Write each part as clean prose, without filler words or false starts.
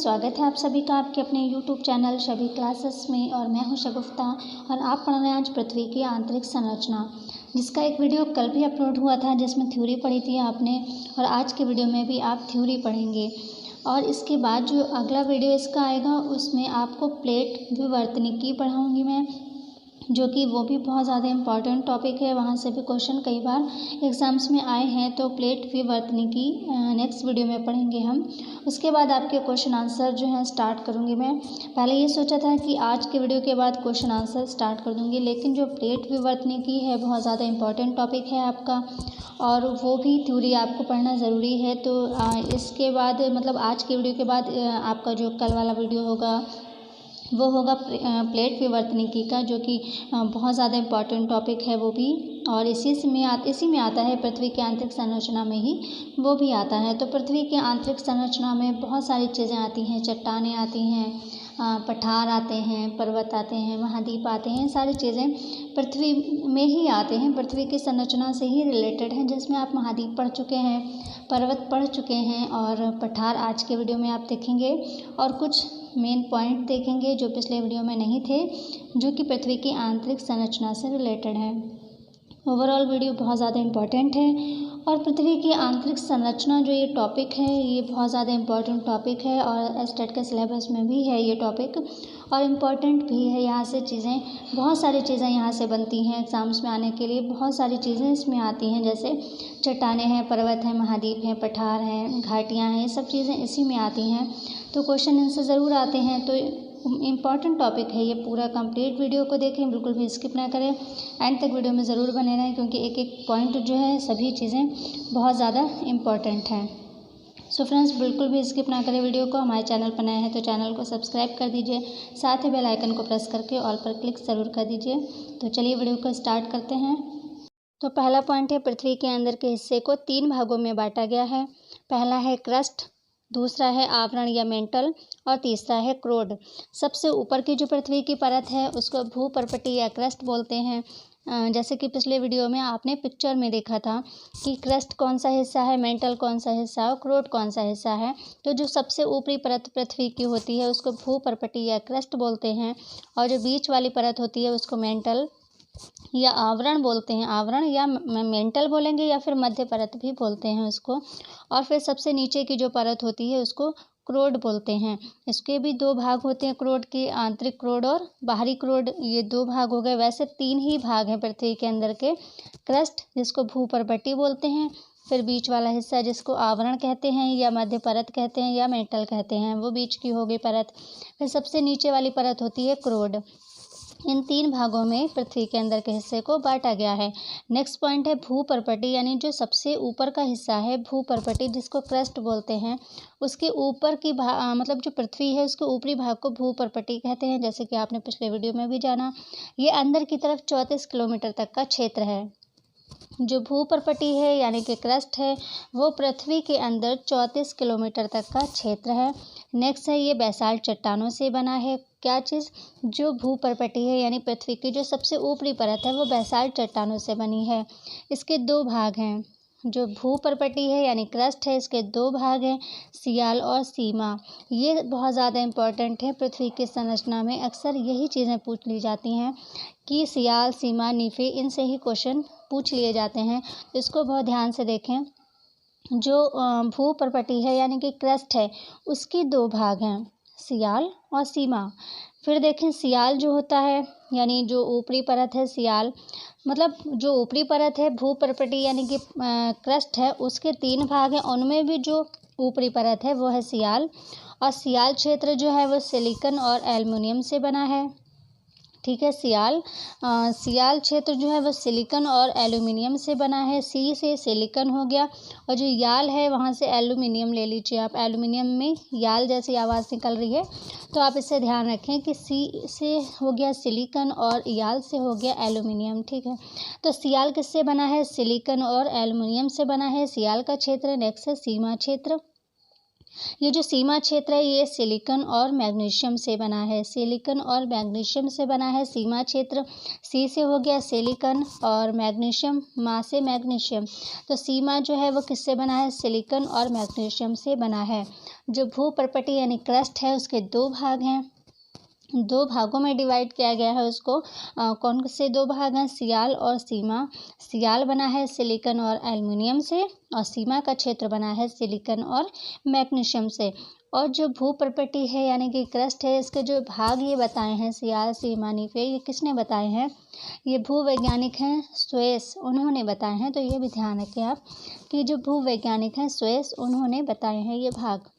स्वागत है आप सभी का आपके अपने YouTube चैनल शबी क्लासेस में। और मैं हूं शगुफ्ता और आप पढ़ रहे हैं आज पृथ्वी की आंतरिक संरचना, जिसका एक वीडियो कल भी अपलोड हुआ था जिसमें थ्योरी पढ़ी थी आपने। और आज के वीडियो में भी आप थ्योरी पढ़ेंगे और इसके बाद जो अगला वीडियो इसका आएगा उसमें आपको प्लेट विवर्तनिकी पढ़ाऊँगी मैं, जो कि वो भी बहुत ज़्यादा इम्पॉर्टेंट टॉपिक है। वहाँ से भी क्वेश्चन कई बार एग्ज़ाम्स में आए हैं, तो प्लेट विवर्तनिकी नेक्स्ट वीडियो में पढ़ेंगे हम। उसके बाद आपके क्वेश्चन आंसर जो है स्टार्ट करूँगी मैं। पहले ये सोचा था कि आज के वीडियो के बाद क्वेश्चन आंसर स्टार्ट कर दूँगी, लेकिन जो प्लेट विवर्तनिकी है बहुत ज़्यादा इम्पॉर्टेंट टॉपिक है आपका और वो भी थ्योरी आपको पढ़ना ज़रूरी है। तो इसके बाद मतलब आज के वीडियो के बाद आपका जो कल वाला वीडियो होगा वो होगा प्लेट विवर्तनिकी का, जो कि बहुत ज़्यादा इम्पॉर्टेंट टॉपिक है वो भी। और इसी में आता है पृथ्वी की आंतरिक संरचना में ही वो भी आता है। तो पृथ्वी की आंतरिक संरचना में बहुत सारी चीज़ें आती हैं, चट्टानें आती हैं, पठार आते हैं, पर्वत आते हैं, महाद्वीप आते हैं। सारी चीज़ें पृथ्वी में ही आते हैं, पृथ्वी की संरचना से ही रिलेटेड हैं, जिसमें आप महाद्वीप पढ़ चुके हैं, पर्वत पढ़ चुके हैं और पठार आज के वीडियो में आप देखेंगे। और कुछ मेन पॉइंट देखेंगे जो पिछले वीडियो में नहीं थे, जो कि पृथ्वी की आंतरिक संरचना से रिलेटेड है। ओवरऑल वीडियो बहुत ज़्यादा इम्पॉर्टेंट है। और पृथ्वी की आंतरिक संरचना जो ये टॉपिक है ये बहुत ज़्यादा इम्पॉर्टेंट टॉपिक है और स्टेट के सिलेबस में भी है ये टॉपिक और इम्पॉर्टेंट भी है। यहाँ से चीज़ें बहुत सारी चीज़ें यहाँ से बनती हैं एग्ज़ाम्स में आने के लिए, बहुत सारी चीज़ें इसमें आती हैं, जैसे चट्टानें हैं, पर्वत हैं, महाद्वीप हैं, पठार हैं, घाटियाँ हैं, ये सब चीज़ें इसी में आती हैं। तो क्वेश्चन इनसे ज़रूर आते हैं। तो इम्पॉर्टेंट टॉपिक है ये पूरा। कंप्लीट वीडियो को देखें, बिल्कुल भी स्किप ना करें, एंड तक वीडियो में ज़रूर बने रहें, क्योंकि एक एक पॉइंट जो है सभी चीज़ें बहुत ज़्यादा इम्पॉर्टेंट हैं। सो फ्रेंड्स, बिल्कुल भी स्किप ना करें वीडियो को। हमारे चैनल पर नए हैं तो चैनल को सब्सक्राइब कर दीजिए, साथ ही बेल आइकन को प्रेस करके ऑल पर क्लिक ज़रूर कर दीजिए। तो चलिए वीडियो को स्टार्ट करते हैं। तो पहला पॉइंट है, पृथ्वी के अंदर के हिस्से को 3 भागों में बांटा गया है। पहला है क्रस्ट, दूसरा है आवरण या मेंटल और तीसरा है क्रोड। सबसे ऊपर की जो पृथ्वी की परत है उसको भूपर्पटी या क्रस्ट बोलते हैं। जैसे कि पिछले वीडियो में आपने पिक्चर में देखा था कि क्रस्ट कौन सा हिस्सा है, मेंटल कौन सा हिस्सा है और क्रोड कौन सा हिस्सा है। तो जो सबसे ऊपरी परत पृथ्वी की होती है उसको भूपर्पटी या क्रस्ट बोलते हैं, और जो बीच वाली परत होती है उसको मेंटल या आवरण बोलते हैं। आवरण या मेंटल बोलेंगे या फिर मध्य परत भी बोलते हैं उसको। और फिर सबसे नीचे की जो परत होती है उसको क्रोड बोलते हैं। इसके भी 2 भाग होते हैं क्रोड के, आंतरिक क्रोड और बाहरी क्रोड, ये 2 भाग हो गए। वैसे 3 ही भाग हैं पृथ्वी के अंदर के। क्रस्ट जिसको भूपर्पटी बोलते हैं, फिर बीच वाला हिस्सा जिसको आवरण कहते हैं या मध्य परत कहते हैं या मेंटल कहते हैं, वो बीच की हो गई परत। फिर सबसे नीचे वाली परत होती है क्रोड। इन 3 भागों में पृथ्वी के अंदर के हिस्से को बांटा गया है। नेक्स्ट पॉइंट है भूपर्पटी, यानी जो सबसे ऊपर का हिस्सा है भूपर्पटी जिसको क्रस्ट बोलते हैं, उसके ऊपर की मतलब जो पृथ्वी है उसके ऊपरी भाग को भूपर्पटी कहते हैं, जैसे कि आपने पिछले वीडियो में भी जाना। ये अंदर की तरफ 34 किलोमीटर तक का क्षेत्र है। जो भूपर्पटी है यानी कि क्रस्ट है वो पृथ्वी के अंदर 34 किलोमीटर तक का क्षेत्र है। नेक्स्ट है, ये बेसाल्ट चट्टानों से बना है। क्या चीज़? जो भूपर्पटी है यानी पृथ्वी की जो सबसे ऊपरी परत है वो बेसाल्ट चट्टानों से बनी है। इसके 2 भाग हैं। जो भूपर्पटी है यानी क्रस्ट है, इसके 2 भाग हैं, सियाल और सीमा। ये बहुत ज़्यादा इम्पॉर्टेंट है पृथ्वी की संरचना में। अक्सर यही चीज़ें पूछ ली जाती हैं कि सियाल, सीमा, नीफे, इनसे ही क्वेश्चन पूछ लिए जाते हैं। इसको बहुत ध्यान से देखें। जो भूपर्पटी है यानी कि क्रस्ट है उसके 2 भाग हैं, सियाल और सीमा। फिर देखें, सियाल जो होता है यानी जो ऊपरी परत है, सियाल मतलब जो ऊपरी परत है भूपर्पटी यानी कि क्रस्ट है, उसके 3 भाग हैं। उनमें भी जो ऊपरी परत है वो है सियाल, और सियाल क्षेत्र जो है वो सिलिकॉन और एल्युमिनियम से बना है। ठीक है, सियाल क्षेत्र जो है वो सिलिकॉन और एल्युमिनियम से बना है। सी से सिलिकॉन हो गया, और जो याल है वहाँ से एल्युमिनियम ले लीजिए आप। एल्युमिनियम में याल जैसी आवाज़ निकल रही है, तो आप इससे ध्यान रखें कि सी से हो गया सिलिकॉन और याल से हो गया एल्युमिनियम। ठीक है, तो सियाल किससे बना है? सिलिकॉन और एल्युमिनियम से बना है सियाल का क्षेत्र। नेक्स्ट है सीमा क्षेत्र। ये जो सीमा क्षेत्र है ये सिलिकॉन और मैग्नीशियम से बना है। सिलिकॉन और मैग्नीशियम से बना है सीमा क्षेत्र। सी से हो गया सिलिकॉन और मैग्नीशियम, मा से मैग्नीशियम। तो सीमा जो है वो किससे बना है? सिलिकॉन और मैग्नीशियम से बना है। जो भूपर्पटी यानी क्रस्ट है उसके दो भाग हैं, दो भागों में डिवाइड किया गया है उसको। कौन से दो भाग हैं? सियाल और सीमा। सियाल बना है सिलिकॉन और एल्युमिनियम से और सीमा का क्षेत्र बना है सिलिकॉन और मैग्नीशियम से। और जो भूपर्पटी है यानी कि क्रस्ट है, इसके जो भाग ये बताए हैं सियाल, सीमा, नीफे, ये किसने बताए हैं? ये भूवैज्ञानिक हैं स्वेस, उन्होंने बताए हैं। तो ये भी ध्यान रखें आप कि जो भूवैज्ञानिक हैं स्वेस, उन्होंने बताए हैं ये भाग।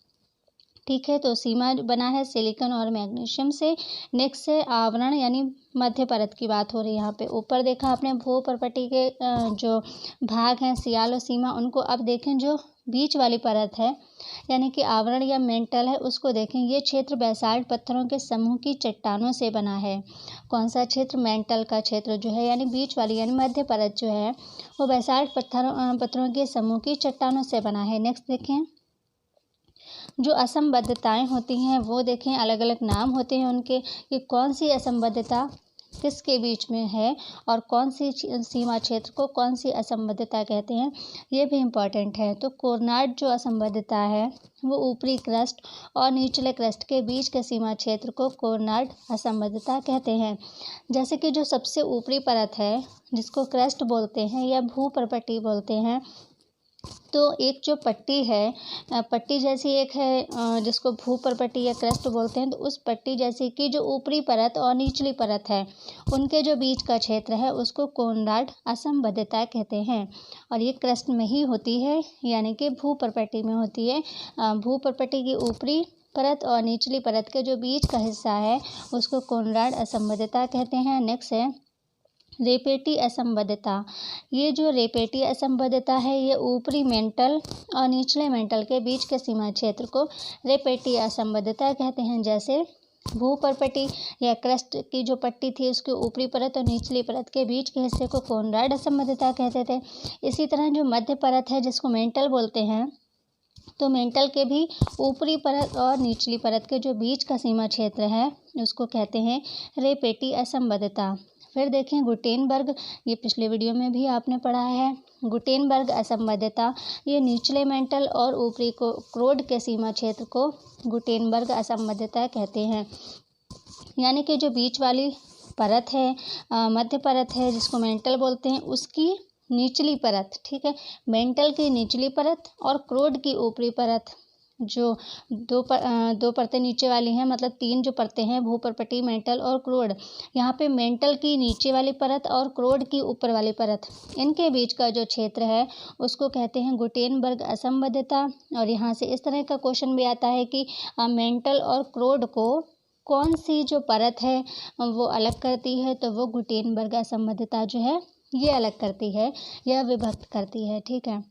ठीक है, तो सीमा बना है सिलिकॉन और मैग्नीशियम से। नेक्स्ट है आवरण यानी मध्य परत की बात हो रही है यहाँ पे। ऊपर देखा आपने भूपर्पटी के जो भाग हैं सियाल और सीमा, उनको अब देखें जो बीच वाली परत है यानी कि आवरण या मेंटल है उसको देखें। ये क्षेत्र बेसाल्ट पत्थरों के समूह की चट्टानों से बना है। कौन सा क्षेत्र? मेंटल का क्षेत्र जो है यानी बीच वाली यानी मध्य परत जो है वो बेसाल्ट पत्थरों के समूह की चट्टानों से बना है। नेक्स्ट देखें, जो असंबद्धताएं होती हैं वो देखें, अलग अलग नाम होते हैं उनके कि कौन सी असंबद्धता किसके बीच में है और कौन सी सीमा क्षेत्र को कौन सी असंबद्धता कहते हैं, ये भी इम्पॉर्टेंट है। तो कोर्नाट जो असंबद्धता है वो ऊपरी क्रस्ट और निचले क्रस्ट के बीच के सीमा क्षेत्र को कोर्नाट असंबद्धता कहते हैं। जैसे कि जो सबसे ऊपरी परत है जिसको क्रस्ट बोलते हैं या भूपर्पटी बोलते हैं, तो एक जो पट्टी है, पट्टी जैसी एक है जिसको भूपर्पटी या क्रस्ट बोलते हैं, तो उस पट्टी जैसी की जो ऊपरी परत और निचली परत है उनके जो बीच का क्षेत्र है उसको कोर्नाट असंबद्धता कहते हैं। और ये क्रस्ट में ही होती है यानी कि भूपर्पटी में होती है। भूपर्पटी की ऊपरी परत और निचली परत के जो बीच का हिस्सा है उसको कोर्नाट असंबद्धता कहते हैं। नेक्स्ट है रेपेटी असंबद्धता। ये जो रेपेटी असंबद्धता है ये ऊपरी मेंटल और निचले मेंटल के बीच के सीमा क्षेत्र को रेपेटी असंबद्धता कहते हैं। जैसे भूपर्पटी या क्रस्ट की जो पट्टी थी उसके ऊपरी परत और निचली परत के बीच के हिस्से को कोर्नाट असंबद्धता कहते थे। इसी तरह जो मध्य परत है जिसको मेंटल बोलते हैं, तो मेंटल के भी ऊपरी परत और निचली परत के जो बीच का सीमा क्षेत्र है उसको कहते हैं रेपेटी असंबद्धता। फिर देखें गुटेनबर्ग, ये पिछले वीडियो में भी आपने पढ़ा है। गुटेनबर्ग असंबद्धता, ये निचले मेंटल और ऊपरी क्रोड के सीमा क्षेत्र को गुटेनबर्ग असंबद्धता कहते हैं। यानी कि जो बीच वाली परत है, मध्य परत है जिसको मेंटल बोलते हैं, उसकी निचली परत, ठीक है, मेंटल की निचली परत और क्रोड की ऊपरी परत, जो दो परतें नीचे वाली हैं, मतलब तीन जो परतें हैं भूपर्पटी, मेंटल और क्रोड। यहाँ पे मेंटल की नीचे वाली परत और क्रोड की ऊपर वाली परत, इनके बीच का जो क्षेत्र है उसको कहते हैं गुटेनबर्ग असंबद्धता। और यहाँ से इस तरह का क्वेश्चन भी आता है कि मेंटल और क्रोड को कौन सी जो परत है वो अलग करती है, तो वो गुटेनबर्ग असंबद्धता जो है ये अलग करती है या विभक्त करती है। ठीक है,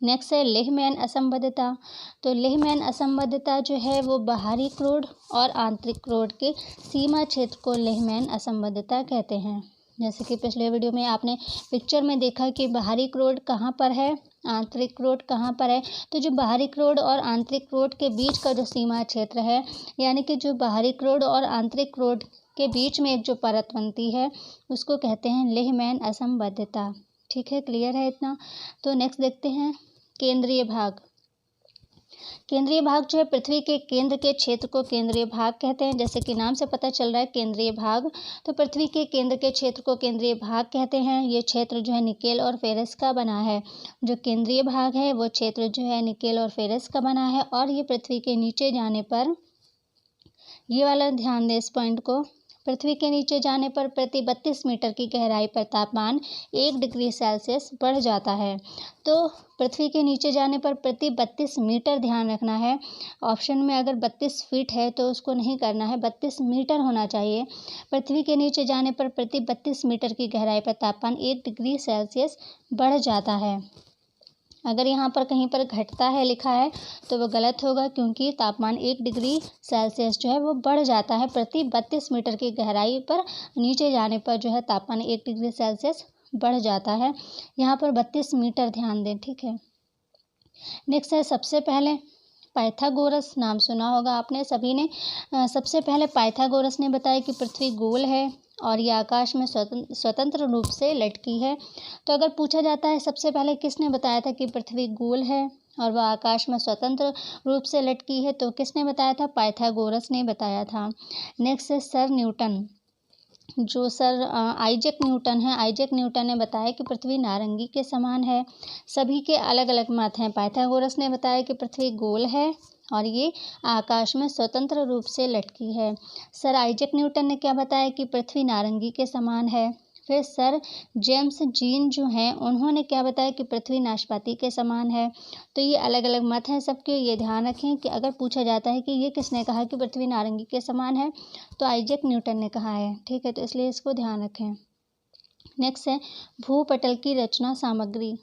नेक्स्ट है लेहमैन असंबद्धता। तो लेहमैन असंबद्धता जो है वो बाहरी क्रोड और आंतरिक क्रोड के सीमा क्षेत्र को लेहमैन असंबद्धता कहते हैं। जैसे कि पिछले वीडियो में आपने पिक्चर में देखा कि बाहरी क्रोड कहाँ पर है, आंतरिक क्रोड कहाँ पर है। तो जो बाहरी क्रोड और आंतरिक क्रोड के बीच का जो सीमा क्षेत्र है, यानी कि जो बाहरी क्रोड और आंतरिक क्रोड के बीच में एक जो परत बनती है उसको कहते हैं लेहमैन असंबद्धता। ठीक है, क्लियर है इतना। तो नेक्स्ट देखते हैं केंद्रीय भाग। केंद्रीय भाग जो है पृथ्वी के केंद्र के क्षेत्र को केंद्रीय भाग कहते हैं। जैसे कि नाम से पता चल रहा है केंद्रीय भाग, तो पृथ्वी के केंद्र के क्षेत्र को केंद्रीय भाग कहते हैं। ये क्षेत्र जो है निकेल और फेरस का बना है। जो केंद्रीय भाग है वो क्षेत्र जो है निकेल और फेरस का बना है और ये पृथ्वी के नीचे जाने पर, ये वाला ध्यान दें इस पॉइंट को, पृथ्वी के नीचे जाने पर प्रति 32 मीटर की गहराई पर तापमान 1 डिग्री सेल्सियस बढ़ जाता है। तो पृथ्वी के नीचे जाने पर प्रति 32 मीटर, ध्यान रखना है, ऑप्शन में अगर 32 फीट है तो उसको नहीं करना है, 32 मीटर होना चाहिए। पृथ्वी के नीचे जाने पर प्रति 32 मीटर की गहराई पर तापमान 1 डिग्री सेल्सियस बढ़ जाता है। अगर यहाँ पर कहीं पर घटता है लिखा है तो वो गलत होगा, क्योंकि तापमान 1 डिग्री सेल्सियस जो है वो बढ़ जाता है प्रति 32 मीटर की गहराई पर नीचे जाने पर जो है तापमान 1 डिग्री सेल्सियस बढ़ जाता है। यहाँ पर 32 मीटर ध्यान दें। ठीक है, नेक्स्ट है सबसे पहले पाइथागोरस नाम सुना होगा आपने सभी ने। सबसे पहले पाइथागोरस ने बताया कि पृथ्वी गोल है और ये आकाश में स्वतंत्र रूप से लटकी है। तो अगर पूछा जाता है सबसे पहले किसने बताया था कि पृथ्वी गोल है और वह आकाश में स्वतंत्र रूप से लटकी है, तो किसने बताया था? पाइथागोरस ने बताया था। नेक्स्ट है सर न्यूटन। जो सर आइजैक न्यूटन है, आइजैक न्यूटन ने बताया कि पृथ्वी नारंगी के समान है। सभी के अलग अलग मत हैं। पाइथागोरस ने बताया कि पृथ्वी गोल है और ये आकाश में स्वतंत्र रूप से लटकी है। सर आइजैक न्यूटन ने क्या बताया कि पृथ्वी नारंगी के समान है। फिर सर जेम्स जीन जो हैं उन्होंने क्या बताया कि पृथ्वी नाशपाती के समान है। तो ये अलग अलग मत हैं सबके। ये ध्यान रखें कि अगर पूछा जाता है कि ये किसने कहा कि पृथ्वी नारंगी के समान है, तो आइजैक न्यूटन ने कहा है। ठीक है, तो इसलिए इसको ध्यान रखें। नेक्स्ट है भूपटल की रचना सामग्री।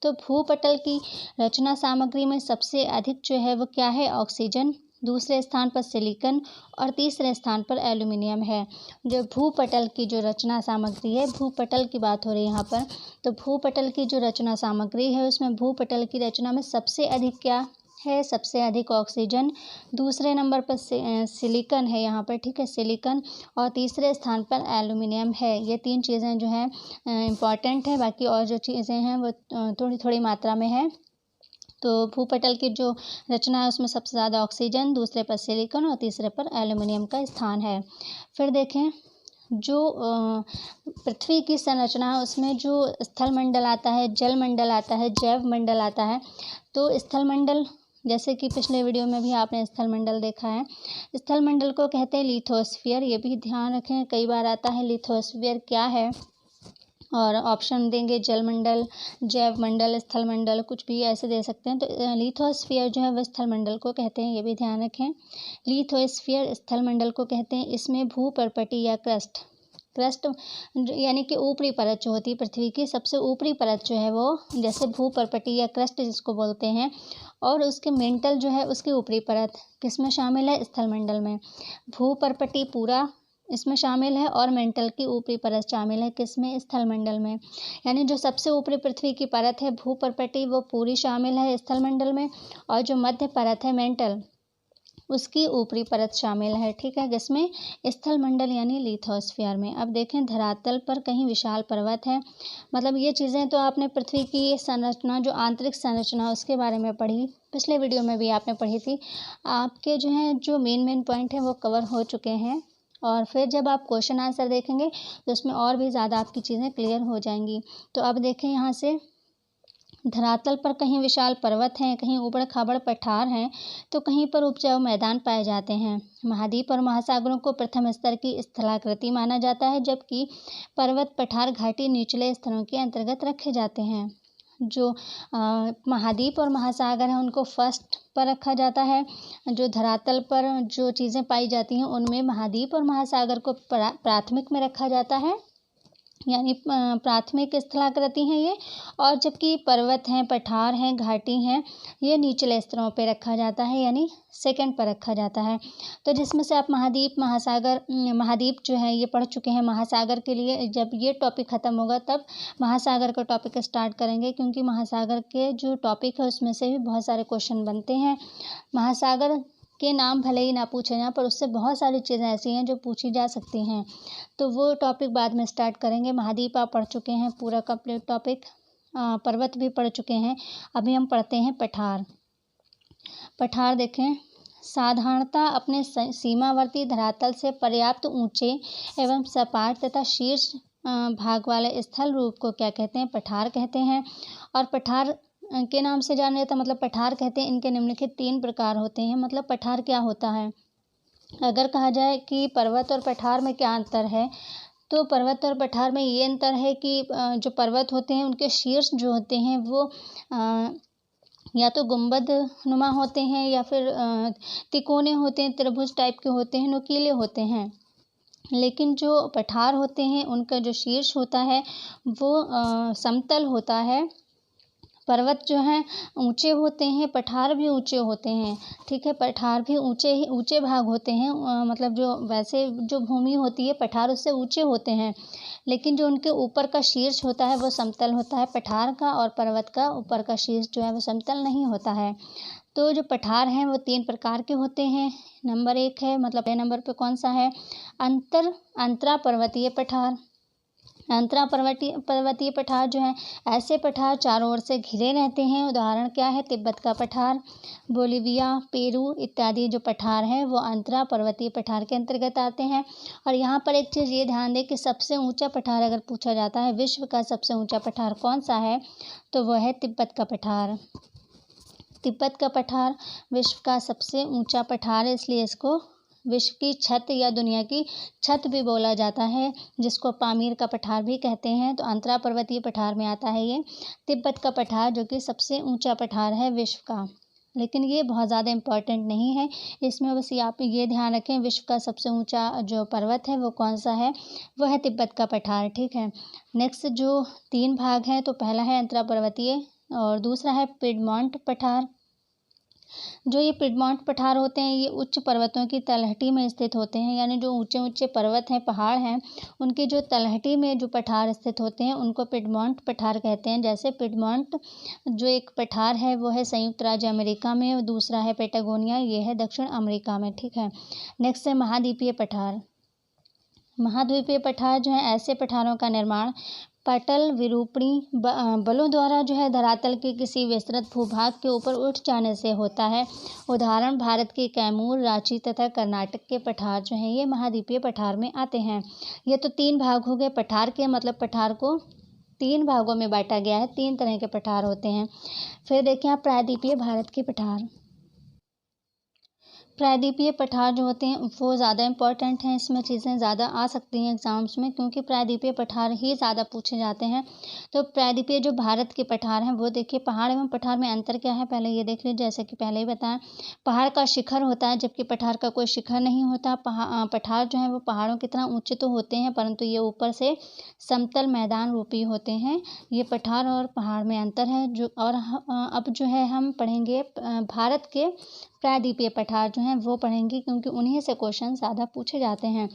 तो भूपटल की रचना सामग्री में सबसे अधिक जो है वो क्या है? ऑक्सीजन, दूसरे स्थान पर सिलिकॉन और तीसरे स्थान पर एल्युमिनियम है। जो भूपटल की जो रचना सामग्री है, भूपटल की बात हो रही है यहाँ पर, तो भूपटल की जो रचना सामग्री है उसमें भूपटल की रचना में सबसे अधिक क्या है? सबसे अधिक ऑक्सीजन, दूसरे नंबर पर सिलिकॉन है यहाँ पर। ठीक है, सिलिकॉन, और तीसरे स्थान पर एल्युमिनियम है। ये तीन चीज़ें जो हैं इम्पॉर्टेंट है। बाकी और जो चीज़ें हैं वो थोड़ी थोड़ी मात्रा में है। तो भूपटल की जो रचना है उसमें सबसे ज़्यादा ऑक्सीजन, दूसरे पर सिलिकॉन और तीसरे पर एल्युमिनियम का स्थान है। फिर देखें जो पृथ्वी की संरचना है उसमें जो स्थल मंडल आता है, जल मंडल आता है, जैव मंडल आता है। तो स्थल मंडल, जैसे कि पिछले वीडियो में भी आपने स्थल मंडल देखा है, स्थल मंडल को कहते हैं लिथोस्फीयर। ये भी ध्यान रखें, कई बार आता है लिथोस्फीयर क्या है, और ऑप्शन देंगे जल मंडल, जैव मंडल, स्थल मंडल, कुछ भी ऐसे दे सकते हैं। तो लिथोस्फीयर जो है वह स्थल मंडल को कहते हैं, ये भी ध्यान रखें। लिथोस्फीयर स्थल मंडल को कहते हैं। इसमें भूपर्पटी या क्रस्ट यानी कि ऊपरी परत जो होती है पृथ्वी की, सबसे ऊपरी परत जो है वो, जैसे भूपर्पटी या क्रस्ट जिसको बोलते हैं, और उसके मेंटल जो है उसकी ऊपरी परत किस में शामिल है? स्थल मंडल में। भूपर्पटी पूरा इसमें शामिल है और मेंटल की ऊपरी परत शामिल है किसमें? स्थल मंडल में। यानी जो सबसे ऊपरी पृथ्वी की परत है भूपर्पटी, वो पूरी शामिल है स्थल मंडल में, और जो मध्य परत है मेंटल, उसकी ऊपरी परत शामिल है। ठीक है, जिसमें स्थल मंडल यानी लिथोस्फीयर में। अब देखें धरातल पर कहीं विशाल पर्वत है। मतलब ये चीज़ें तो आपने पृथ्वी की संरचना, जो आंतरिक संरचना उसके बारे में पढ़ी, पिछले वीडियो में भी आपने पढ़ी थी। आपके जो हैं जो मेन पॉइंट हैं वो कवर हो चुके हैं, और फिर जब आप क्वेश्चन आंसर देखेंगे तो उसमें और भी ज़्यादा आपकी चीज़ें क्लियर हो जाएंगी। तो अब देखें यहाँ से, धरातल पर कहीं विशाल पर्वत हैं, कहीं ऊबड़ खाबड़ पठार हैं, तो कहीं पर उपजाऊ मैदान पाए जाते हैं। महाद्वीप और महासागरों को प्रथम स्तर की स्थलाकृति माना जाता है, जबकि पर्वत, पठार, घाटी निचले स्तरों के अंतर्गत रखे जाते हैं। जो महाद्वीप और महासागर हैं उनको फर्स्ट पर रखा जाता है। जो धरातल पर जो चीज़ें पाई जाती हैं उनमें महाद्वीप और महासागर को प्राथमिक में रखा जाता है, यानी प्राथमिक स्थलाकृति हैं ये। और जबकि पर्वत हैं, पठार हैं, घाटी हैं, ये निचले स्तरों पे रखा जाता है, यानी सेकंड पर रखा जाता है। तो जिसमें से आप महाद्वीप, महासागर, महाद्वीप जो है ये पढ़ चुके हैं। महासागर के लिए जब ये टॉपिक ख़त्म होगा तब महासागर का टॉपिक स्टार्ट करेंगे, क्योंकि महासागर के जो टॉपिक है उसमें से भी बहुत सारे क्वेश्चन बनते हैं। महासागर के नाम भले ही ना पूछे जाएं, पर उससे बहुत सारी चीज़ें ऐसी हैं जो पूछी जा सकती हैं। तो वो टॉपिक बाद में स्टार्ट करेंगे। महाद्वीप आप पढ़ चुके हैं, पूरा कंप्लीट टॉपिक। पर्वत भी पढ़ चुके हैं। अभी हम पढ़ते हैं पठार। पठार देखें, साधारणतः अपने सीमावर्ती धरातल से पर्याप्त ऊंचे एवं सपाट तथा शीर्ष भाग वाले स्थल रूप को क्या कहते हैं? पठार कहते हैं। और पठार के नाम से जाना जाता, मतलब पठार कहते हैं। इनके निम्नलिखित 3 प्रकार होते हैं। मतलब पठार क्या होता है? अगर कहा जाए कि पर्वत और पठार में क्या अंतर है, तो पर्वत और पठार में ये अंतर है कि जो पर्वत होते हैं उनके शीर्ष जो होते हैं वो या तो गुंबद नुमा होते हैं, या फिर तिकोने होते हैं, त्रिभुज टाइप के होते हैं, नुकीले होते हैं। लेकिन जो पठार होते हैं उनका जो शीर्ष होता है वो समतल होता है। पर्वत जो हैं ऊंचे होते हैं, पठार भी ऊंचे होते हैं। ठीक है, पठार भी ऊंचे भाग होते हैं। मतलब जो वैसे जो भूमि होती है पठार उससे ऊंचे होते हैं, लेकिन जो उनके ऊपर का शीर्ष होता है वो समतल होता है पठार का, और पर्वत का ऊपर का शीर्ष जो है वो समतल नहीं होता है। तो जो पठार हैं वो 3 प्रकार के होते हैं। नंबर 1 है, मतलब पहले नंबर पे कौन सा है, अंतरा पर्वतीय पठार। अंतरा पर्वतीय पठार जो है, ऐसे पठार चारों ओर से घिरे रहते हैं। उदाहरण क्या है, तिब्बत का पठार, बोलिविया, पेरू इत्यादि जो पठार हैं वो अंतरा पर्वतीय पठार के अंतर्गत आते हैं। और यहाँ पर एक चीज़ ये ध्यान दें कि सबसे ऊंचा पठार अगर पूछा जाता है, विश्व का सबसे ऊंचा पठार कौन सा है, तो वह है तिब्बत का पठार। तिब्बत का पठार विश्व का सबसे ऊंचा पठार है, इसलिए इसको विश्व की छत या दुनिया की छत भी बोला जाता है, जिसको पामीर का पठार भी कहते हैं। तो अंतरा पर्वतीय पठार में आता है ये तिब्बत का पठार, जो कि सबसे ऊंचा पठार है विश्व का। लेकिन ये बहुत ज़्यादा इम्पॉर्टेंट नहीं है, इसमें बस आप ये ध्यान रखें विश्व का सबसे ऊंचा जो पर्वत है वो कौन सा है, वह है तिब्बत का पठार। ठीक है, नेक्स्ट जो 3 भाग हैं, तो पहला है अंतरा पर्वतीय और दूसरा है पिडमॉन्ट पठार। जो ये पिडमॉन्ट पठार होते हैं, ये उच्च पर्वतों की तलहटी में स्थित होते हैं, यानी जो ऊंचे ऊंचे पर्वत हैं, पहाड़ हैं, उनकी जो तलहटी में जो पठार स्थित होते हैं उनको पिडमॉन्ट पठार कहते हैं। जैसे पिडमॉन्ट जो एक पठार है वो है संयुक्त राज्य अमेरिका में, और दूसरा है पेटागोनिया, ये है दक्षिण अमेरिका में। ठीक है, नेक्स्ट है महाद्वीपीय पठार। महाद्वीपीय पठार जो है, ऐसे पठारों का निर्माण पटल विरूपणी बलों द्वारा जो है धरातल के किसी विस्तृत भूभाग के ऊपर उठ जाने से होता है। उदाहरण भारत के कैमूर, रांची तथा कर्नाटक के पठार जो हैं ये महाद्वीपीय पठार में आते हैं। ये तो 3 भाग हो गए पठार के, मतलब पठार को 3 भागों में बांटा गया है, 3 तरह के पठार होते हैं। फिर देखें आप प्रायद्वीपीय भारत के पठार। प्रायद्वीपीय पठार जो होते हैं वो ज़्यादा इंपॉर्टेंट हैं, इसमें चीज़ें ज़्यादा आ सकती हैं एग्ज़ाम्स में, क्योंकि प्रायद्वीपीय पठार ही ज़्यादा पूछे जाते हैं। तो प्रायद्वीपीय जो भारत के पठार हैं वो देखिए, पहाड़ एवं पठार में अंतर क्या है पहले ये देख लीजिए। जैसे कि पहले ही बताएं, पहाड़ का शिखर होता है जबकि पठार का कोई शिखर नहीं होता। पठार जो है वो पहाड़ों की तरह ऊँचे तो होते हैं, परंतु ये ऊपर से समतल मैदान रूपी होते हैं। ये पठार और पहाड़ में अंतर है। जो और अब जो है हम पढ़ेंगे भारत के प्रायद्वीपीय पठार जो हैं वो पढ़ेंगे, क्योंकि उन्हीं से क्वेश्चन ज़्यादा पूछे जाते हैं।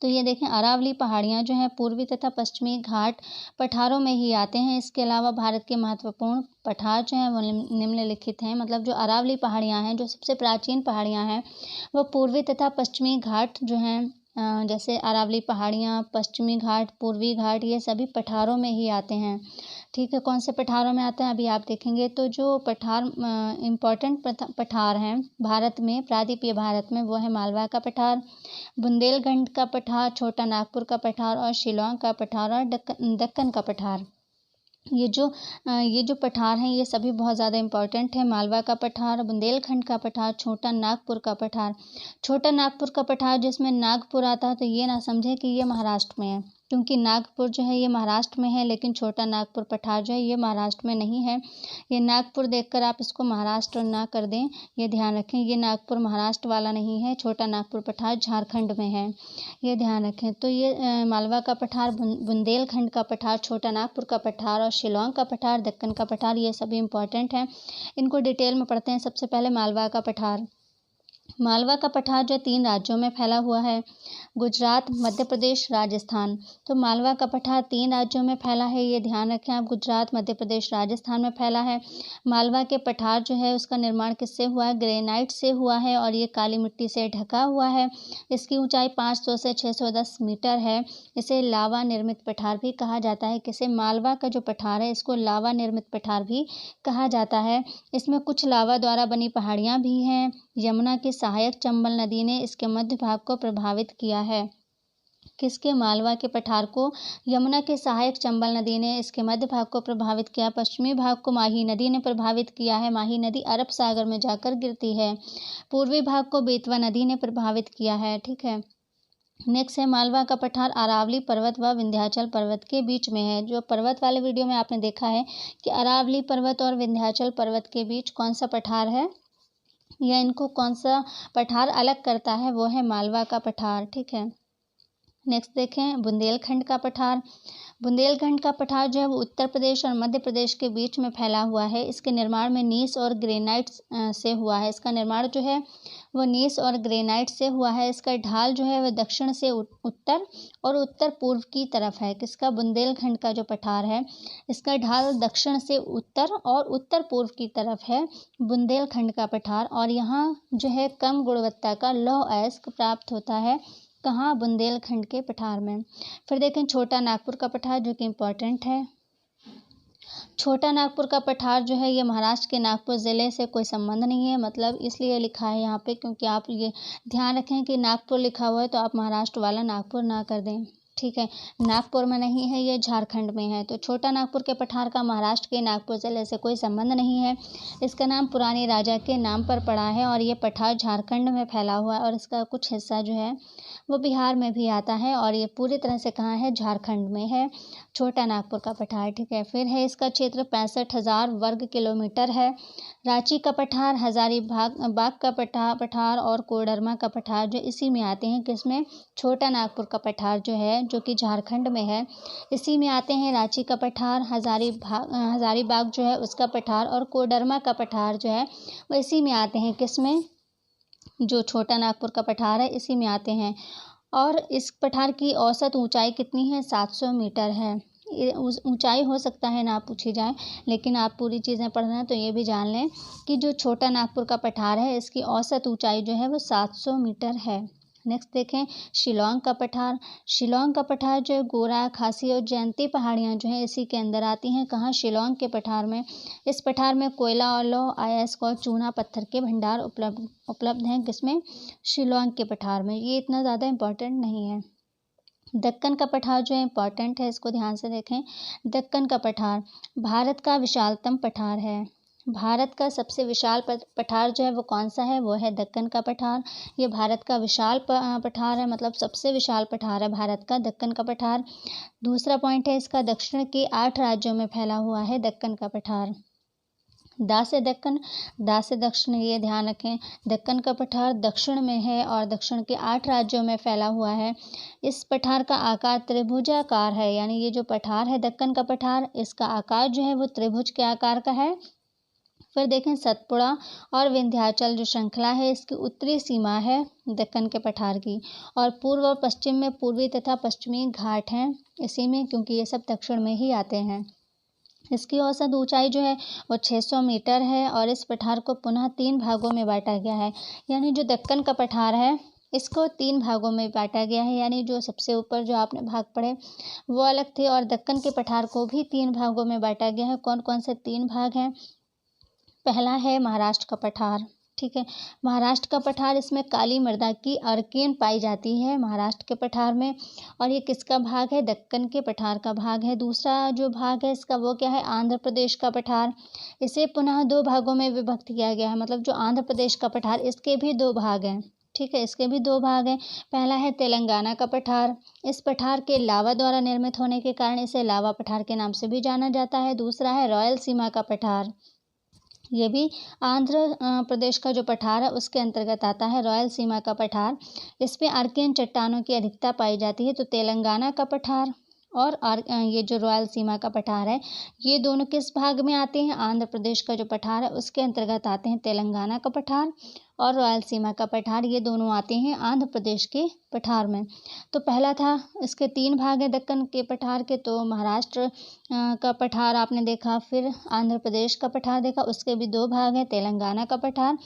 तो ये देखें, अरावली पहाड़ियाँ जो हैं पूर्वी तथा पश्चिमी घाट पठारों में ही आते हैं। इसके अलावा भारत के महत्वपूर्ण पठार जो हैं वो निम्नलिखित हैं। मतलब जो अरावली पहाड़ियाँ हैं, जो सबसे प्राचीन पहाड़ियाँ हैं, वो पूर्वी तथा पश्चिमी घाट जो हैं, जैसे अरावली पहाड़ियाँ, पश्चिमी घाट, पूर्वी घाट, ये सभी पठारों में ही आते हैं। ठीक है, कौन से पठारों में आते हैं अभी आप देखेंगे। तो जो पठार इम्पॉर्टेंट पठार हैं भारत में, प्रायद्वीपीय भारत में, वो है मालवा का पठार, बुंदेलखंड का पठार, छोटा नागपुर का पठार और शिलांग का पठार और दक्कन का पठार। ये जो पठार हैं ये सभी बहुत ज़्यादा इम्पॉर्टेंट है। मालवा का पठार, बुंदेलखंड का पठार, छोटा नागपुर का पठार। छोटा नागपुर का पठार जिसमें नागपुर आता है, तो ये ना समझे कि ये महाराष्ट्र में है, क्योंकि नागपुर जो है ये महाराष्ट्र में है, लेकिन छोटा नागपुर पठार जो है ये महाराष्ट्र में नहीं है। ये नागपुर देखकर आप इसको महाराष्ट्र ना कर दें, ये ध्यान रखें। ये नागपुर महाराष्ट्र वाला नहीं है, छोटा नागपुर पठार झारखंड में है, ये ध्यान रखें। तो ये मालवा का पठार, बुंदेलखंड का पठार, छोटा नागपुर का पठार और शिलांग का पठार, दक्कन का पठार, ये सभी इंपॉर्टेंट हैं। इनको डिटेल में पढ़ते हैं। सबसे पहले मालवा का पठार। मालवा का पठार जो 3 राज्यों में फैला हुआ है, गुजरात, मध्य प्रदेश, राजस्थान। तो मालवा का पठार 3 राज्यों में फैला है, ये ध्यान रखें आप। गुजरात, मध्य प्रदेश, राजस्थान में फैला है। मालवा के पठार जो है उसका निर्माण किससे हुआ है, ग्रेनाइट से हुआ है, और ये काली मिट्टी से ढका हुआ है। इसकी ऊंचाई 500 से 610 मीटर है। इसे लावा निर्मित पठार भी कहा जाता है। किसे, मालवा का जो पठार है इसको लावा निर्मित पठार भी कहा जाता है। इसमें कुछ लावा द्वारा बनी पहाड़ियाँ भी हैं। यमुना की सहायक चंबल नदी ने इसके मध्य भाग को प्रभावित किया है। किसके, मालवा के पठार को यमुना के सहायक चंबल नदी ने इसके मध्य भाग को प्रभावित किया। पश्चिमी भाग को माही नदी ने प्रभावित किया है। माही नदी अरब सागर में जाकर गिरती है। पूर्वी भाग को बेतवा नदी ने प्रभावित किया है। ठीक है, नेक्स्ट है मालवा का पठार अरावली पर्वत व विंध्याचल पर्वत के बीच में है। जो पर्वत वाले वीडियो में आपने देखा है कि अरावली पर्वत और विंध्याचल पर्वत के बीच कौन सा पठार है, या इनको कौन सा पठार अलग करता है, वो है मालवा का पठार। ठीक है, नेक्स्ट देखें बुंदेलखंड का पठार। बुंदेलखंड का पठार जो है वो उत्तर प्रदेश और मध्य प्रदेश के बीच में फैला हुआ है। इसके निर्माण में नीस और ग्रेनाइट से हुआ है। इसका निर्माण जो है वो नीस और ग्रेनाइट से हुआ है। इसका ढाल जो है वह दक्षिण से उत्तर और उत्तर पूर्व की तरफ है। किसका? बुंदेलखंड का जो पठार है इसका ढाल दक्षिण से उत्तर और उत्तर पूर्व की तरफ है बुंदेलखंड का पठार। और यहाँ जो है कम गुणवत्ता का लौह अयस्क प्राप्त होता है। कहाँ? बुंदेलखंड के पठार में। फिर देखें छोटा नागपुर का पठार जो कि इम्पोर्टेंट है। छोटा नागपुर का पठार जो है ये महाराष्ट्र के नागपुर ज़िले से कोई संबंध नहीं है, मतलब इसलिए लिखा है यहाँ पे क्योंकि आप ये ध्यान रखें कि नागपुर लिखा हुआ है तो आप महाराष्ट्र वाला नागपुर ना कर दें। ठीक है, नागपुर में नहीं है, ये झारखंड में है। तो छोटा नागपुर के पठार का महाराष्ट्र के नागपुर ज़िले से कोई संबंध नहीं है। इसका नाम पुराने राजा के नाम पर पड़ा है और ये पठार झारखंड में फैला हुआ है और इसका कुछ हिस्सा जो है वो बिहार में भी आता है और ये पूरी तरह से कहाँ है? झारखंड में है छोटा नागपुर का पठार। ठीक है, फिर है इसका क्षेत्र 65,000 वर्ग किलोमीटर है। रांची का पठार, हजारीबाग का पठार और कोडरमा का पठार जो इसी में आते हैं। किसमें? छोटा नागपुर का पठार जो है जो कि झारखंड में है इसी में आते हैं। रांची का पठार, हजारीबाग जो है उसका पठार और कोडरमा का पठार जो है वो इसी में आते हैं। किसमें? जो छोटा नागपुर का पठार है इसी में आते हैं। और इस पठार की औसत ऊंचाई कितनी है? 700 मीटर है। ऊंचाई हो सकता है ना पूछी जाए, लेकिन आप पूरी चीज़ें पढ़ रहे हैं तो ये भी जान लें कि जो छोटा नागपुर का पठार है इसकी औसत ऊंचाई जो है वो 700 मीटर है। नेक्स्ट देखें शिलोंग का पठार। शिलोंग का पठार जो है गोरा, खासी और जयंती पहाड़ियाँ जो हैं इसी के अंदर आती हैं। कहाँ? शिलोंग के पठार में। इस पठार में कोयला और लौह अयस्क और चूना पत्थर के भंडार उपलब्ध हैं। किसमें? शिलोंग के पठार में। ये इतना ज़्यादा इम्पोर्टेंट नहीं है। दक्कन का पठार जो है इम्पॉर्टेंट है, इसको ध्यान से देखें। दक्कन का पठार भारत का विशालतम पठार है। भारत का सबसे विशाल पठार जो है वो कौन सा है? वो है दक्कन का पठार। ये भारत का विशाल पठार है, मतलब सबसे विशाल पठार है भारत का दक्कन का पठार। दूसरा पॉइंट है इसका दक्षिण के 8 राज्यों में फैला हुआ है दक्कन का पठार। दा से दक्षिण, ये ध्यान रखें। दक्कन का पठार दक्षिण में है और दक्षिण के 8 राज्यों में फैला हुआ है। इस पठार का आकार त्रिभुजाकार है, यानी ये जो पठार है दक्कन का पठार इसका आकार जो है वो त्रिभुज के आकार का है। फिर देखें सतपुड़ा और विंध्याचल जो श्रृंखला है इसकी उत्तरी सीमा है दक्कन के पठार की, और पूर्व और पश्चिम में पूर्वी तथा पश्चिमी घाट हैं इसी में, क्योंकि ये सब दक्षिण में ही आते हैं। इसकी औसत ऊंचाई जो है वो 600 मीटर है और इस पठार को पुनः 3 भागों में बांटा गया है। यानी जो दक्कन का पठार है इसको 3 भागों में बांटा गया है, यानी जो सबसे ऊपर जो आपने भाग पढ़े वो अलग थे और दक्कन के पठार को भी 3 भागों में बांटा गया है। कौन कौन से 3 भाग हैं? पहला है महाराष्ट्र का पठार। ठीक है, महाराष्ट्र का पठार, इसमें काली मृदा की अर्कियन पाई जाती है महाराष्ट्र के पठार में, और ये किसका भाग है? दक्कन के पठार का भाग है। दूसरा जो भाग है इसका वो क्या है? आंध्र प्रदेश का पठार। इसे पुनः 2 भागों में विभक्त किया गया है, मतलब जो आंध्र प्रदेश का पठार इसके भी 2 भाग हैं। ठीक है, इसके भी 2 भाग हैं। पहला है तेलंगाना का पठार। इस पठार के लावा द्वारा निर्मित होने के कारण इसे लावा पठार के नाम से भी जाना जाता है। दूसरा है रॉयल सीमा का पठार। ये भी आंध्र प्रदेश का जो पठार है उसके अंतर्गत आता है, रॉयल सीमा का पठार। इस पे आर्कियन चट्टानों की अधिकता पाई जाती है। तो तेलंगाना का पठार और ये जो रॉयल सीमा का पठार है ये दोनों किस भाग में आते हैं? आंध्र प्रदेश का जो पठार है उसके अंतर्गत आते हैं। तेलंगाना का पठार और रॉयल सीमा का पठार ये दोनों आते हैं आंध्र प्रदेश के पठार में। तो पहला था, इसके 3 भाग हैं दक्कन के पठार के। तो महाराष्ट्र का पठार आपने देखा, फिर आंध्र प्रदेश का पठार देखा, उसके भी 2 भाग हैं, तेलंगाना का पठार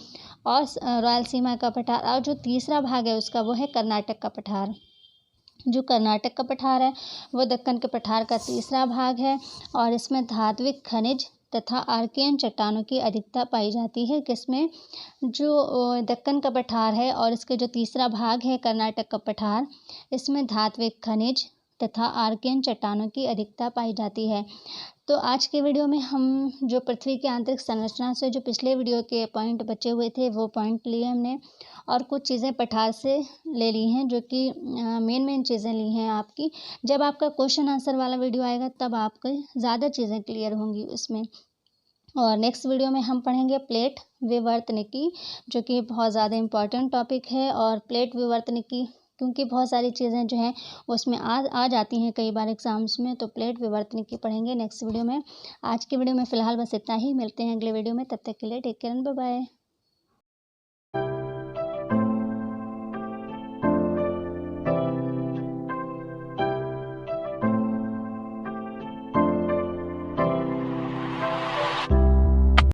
और रॉयल सीमा का पठार। और जो तीसरा भाग है उसका वो है कर्नाटक का पठार। जो कर्नाटक का पठार है वो दक्कन के पठार का तीसरा भाग है और इसमें धात्विक खनिज तथा आर्कियन चट्टानों की अधिकता पाई जाती है। किसमें? जो दक्कन का पठार है और इसके जो तीसरा भाग है कर्नाटक का पठार, इसमें धात्विक खनिज तथा आर्कियन चट्टानों की अधिकता पाई जाती है। तो आज के वीडियो में हम जो पृथ्वी की आंतरिक संरचना से जो पिछले वीडियो के पॉइंट बचे हुए थे वो पॉइंट लिए हमने, और कुछ चीज़ें पठार से ले ली हैं जो कि मेन चीज़ें ली हैं आपकी। जब आपका क्वेश्चन आंसर वाला वीडियो आएगा तब आपको ज़्यादा चीज़ें क्लियर होंगी उसमें। और नेक्स्ट वीडियो में हम पढ़ेंगे प्लेट विवर्तनिकी, जो कि बहुत ज़्यादा इम्पॉर्टेंट टॉपिक है। और प्लेट विवर्तनिकी क्योंकि बहुत सारी चीज़ें जो हैं उसमें आ जाती हैं कई बार एग्ज़ाम्स में। तो प्लेट विवर्तनी की पढ़ेंगे नेक्स्ट वीडियो में। आज के वीडियो में फ़िलहाल बस इतना ही, मिलते हैं अगले वीडियो में, तब तक के लिए take care and bye bye.